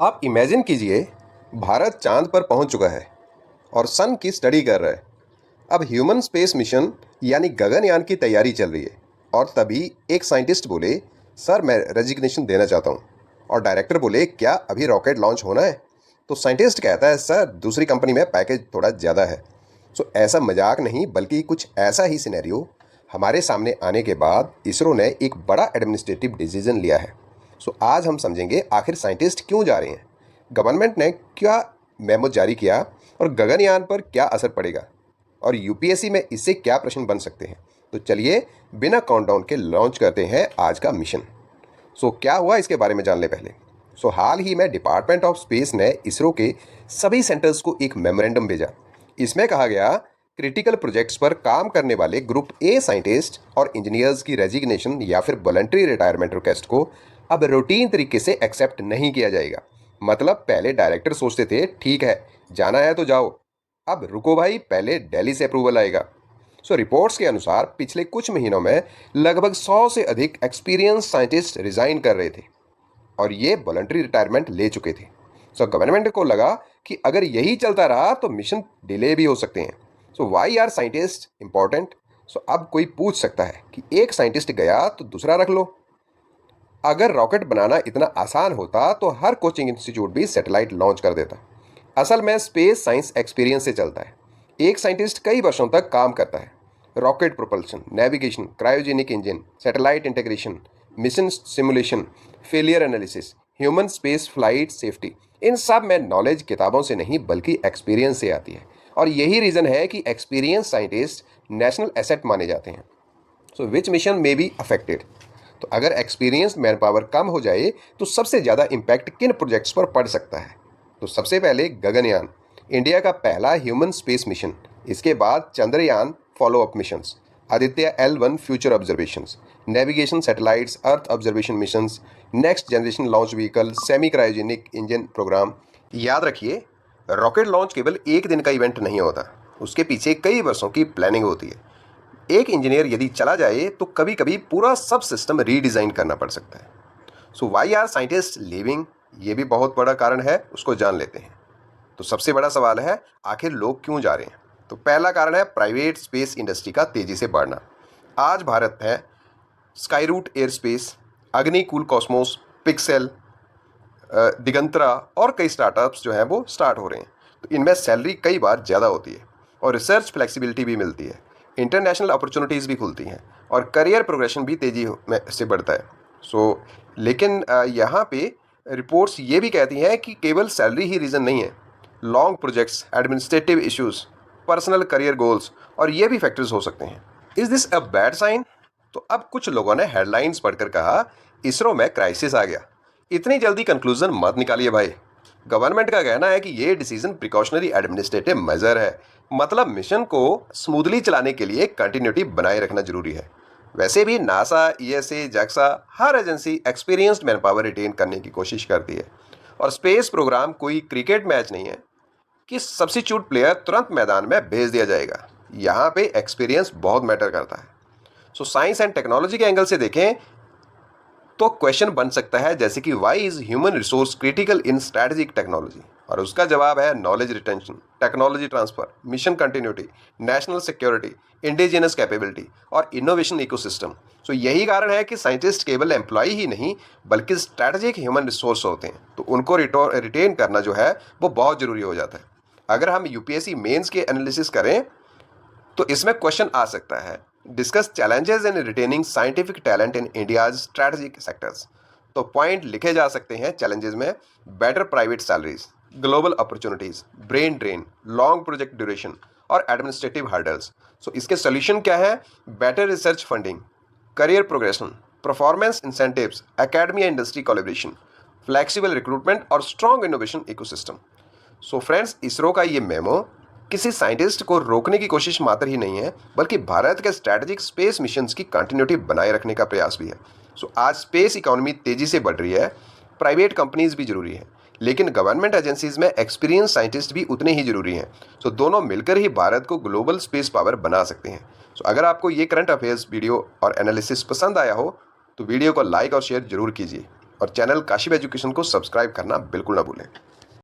आप इमेजिन कीजिए, भारत चांद पर पहुंच चुका है और सन की स्टडी कर रहा है। अब ह्यूमन स्पेस मिशन यानी गगनयान की तैयारी चल रही है और तभी एक साइंटिस्ट बोले, सर मैं रेजिग्नेशन देना चाहता हूँ। और डायरेक्टर बोले, क्या अभी रॉकेट लॉन्च होना है? तो साइंटिस्ट कहता है, सर दूसरी कंपनी में पैकेज थोड़ा ज़्यादा है। सो ऐसा मजाक नहीं बल्कि कुछ ऐसा ही सिनेरियो हमारे सामने आने के बाद इसरो ने एक बड़ा एडमिनिस्ट्रेटिव डिसीजन लिया है। सो आज हम समझेंगे आखिर साइंटिस्ट क्यों जा रहे हैं, गवर्नमेंट ने क्या मेमो जारी किया और गगनयान पर क्या असर पड़ेगा और यूपीएससी में इससे क्या प्रश्न बन सकते हैं। तो चलिए बिना काउंटडाउन के लॉन्च करते हैं आज का मिशन। क्या हुआ इसके बारे में जान ले पहले। हाल ही में डिपार्टमेंट ऑफ स्पेस ने इसरो के सभी सेंटर्स को एक मेमोरेंडम भेजा। इसमें कहा गया, क्रिटिकल प्रोजेक्ट्स पर काम करने वाले ग्रुप ए साइंटिस्ट और इंजीनियर्स की रेजिग्नेशन या फिर वॉलंटरी रिटायरमेंट रिक्वेस्ट को अब रूटीन तरीके से एक्सेप्ट नहीं किया जाएगा। मतलब पहले डायरेक्टर सोचते थे ठीक है जाना है तो जाओ, अब रुको भाई, पहले दिल्ली से अप्रूवल आएगा। रिपोर्ट्स के अनुसार पिछले कुछ महीनों में लगभग 100 से अधिक एक्सपीरियंस साइंटिस्ट रिजाइन कर रहे थे और ये वॉलंटरी रिटायरमेंट ले चुके थे। गवर्नमेंट को लगा कि अगर यही चलता रहा तो मिशन डिले भी हो सकते हैं। Why are scientist important? अब कोई पूछ सकता है कि एक साइंटिस्ट गया तो दूसरा रख लो। अगर रॉकेट बनाना इतना आसान होता तो हर कोचिंग इंस्टीट्यूट भी सैटेलाइट लॉन्च कर देता। असल में स्पेस साइंस एक्सपीरियंस से चलता है। एक साइंटिस्ट कई वर्षों तक काम करता है, rocket propulsion, navigation, cryogenic engine, satellite integration, mission simulation, failure analysis, human space flight safety. इन सब में नॉलेज किताबों से नहीं बल्कि एक्सपीरियंस से आती है और यही रीज़न है कि एक्सपीरियंस साइंटिस्ट नेशनल एसेट माने जाते हैं। विच मिशन मे बी अफेक्टेड? तो अगर एक्सपीरियंस मैन पावर कम हो जाए तो सबसे ज़्यादा इम्पैक्ट किन प्रोजेक्ट्स पर पड़ सकता है? तो सबसे पहले गगनयान, इंडिया का पहला ह्यूमन स्पेस मिशन। इसके बाद Chandrayaan follow-up missions, Aditya L1 future observations, navigation satellites, earth observation missions, next generation launch vehicle, semi cryogenic engine programme. याद रखिए, रॉकेट लॉन्च केवल एक दिन का इवेंट नहीं होता, उसके पीछे कई वर्षों की प्लानिंग होती है। एक इंजीनियर यदि चला जाए तो कभी कभी पूरा सब सिस्टम रीडिज़ाइन करना पड़ सकता है। Why are scientist leaving? ये भी बहुत बड़ा कारण है, उसको जान लेते हैं। तो सबसे बड़ा सवाल है, आखिर लोग क्यों जा रहे हैं? तो पहला कारण है प्राइवेट स्पेस इंडस्ट्री का तेज़ी से बढ़ना। आज भारत है Skyroot Aerospace, Agnikul Cosmos, Pixxel, Digantara और कई स्टार्टअप्स जो हैं वो स्टार्ट हो रहे हैं। तो इनमें सैलरी कई बार ज़्यादा होती है और रिसर्च फ्लेक्सिबिलिटी भी मिलती है, इंटरनेशनल अपॉर्चुनिटीज़ भी खुलती हैं और करियर प्रोग्रेशन भी तेज़ी में से बढ़ता है। लेकिन यहाँ पे रिपोर्ट्स ये भी कहती हैं कि केवल सैलरी ही रीज़न नहीं है। Long projects, administrative issues, personal career goals और ये भी फैक्टर्स हो सकते हैं। Is this a bad sign? तो अब कुछ लोगों ने हेडलाइंस पढ़कर कहा, इसरो में क्राइसिस आ गया। इतनी जल्दी कंक्लूजन मत निकालिए भाई। गवर्नमेंट का कहना है कि ये डिसीजन प्रिकॉशनरी एडमिनिस्ट्रेटिव मेजर है, मतलब मिशन को स्मूथली चलाने के लिए कंटिन्यूटी बनाए रखना जरूरी है। वैसे भी नासा, ईएसए, जैक्सा, हर agency experienced man power retain करने की कोशिश करती है और स्पेस प्रोग्राम कोई क्रिकेट मैच नहीं है कि सब्स्टिट्यूट प्लेयर तुरंत मैदान में भेज दिया जाएगा। यहाँ पे एक्सपीरियंस बहुत मैटर करता है। साइंस एंड टेक्नोलॉजी के एंगल से देखें तो क्वेश्चन बन सकता है जैसे कि why is human resource critical in strategic technology, और उसका जवाब है knowledge retention, technology transfer, mission continuity, national security, indigenous capability और इनोवेशन इकोसिस्टम। यही कारण है कि साइंटिस्ट केवल एम्प्लॉय ही नहीं बल्कि स्ट्रैटेजिक ह्यूमन रिसोर्स होते हैं, तो उनको रिटेन करना जो है वो बहुत ज़रूरी हो जाता है। अगर हम यूपीएससी मेंस के एनालिसिस करें तो इसमें क्वेश्चन आ सकता है, discuss challenges in retaining scientific talent in India's strategic sectors. तो पॉइंट लिखे जा सकते हैं चैलेंजेस में, better private salaries, global opportunities, brain drain, long project duration और एडमिनिस्ट्रेटिव हर्डल्स। इसके सोल्यूशन क्या है? Better research funding, career progression, performance incentives, academy industry collaboration, flexible recruitment और strong innovation ecosystem. Friends, ISRO का ये मेमो किसी scientist को रोकने की कोशिश मात्र ही नहीं है बल्कि भारत के स्ट्रैटेजिक स्पेस मिशंस की कंटिन्यूटी बनाए रखने का प्रयास भी है। आज स्पेस इकोनॉमी तेजी से बढ़ रही है, प्राइवेट कंपनीज भी जरूरी है, लेकिन गवर्नमेंट एजेंसीज में एक्सपीरियंस साइंटिस्ट भी उतने ही जरूरी हैं। दोनों मिलकर ही भारत को ग्लोबल स्पेस पावर बना सकते हैं। अगर आपको ये करंट अफेयर्स वीडियो और एनालिसिस पसंद आया हो तो वीडियो को लाइक और शेयर जरूर कीजिए और चैनल काशिप एजुकेशन को सब्सक्राइब करना बिल्कुल ना भूलें।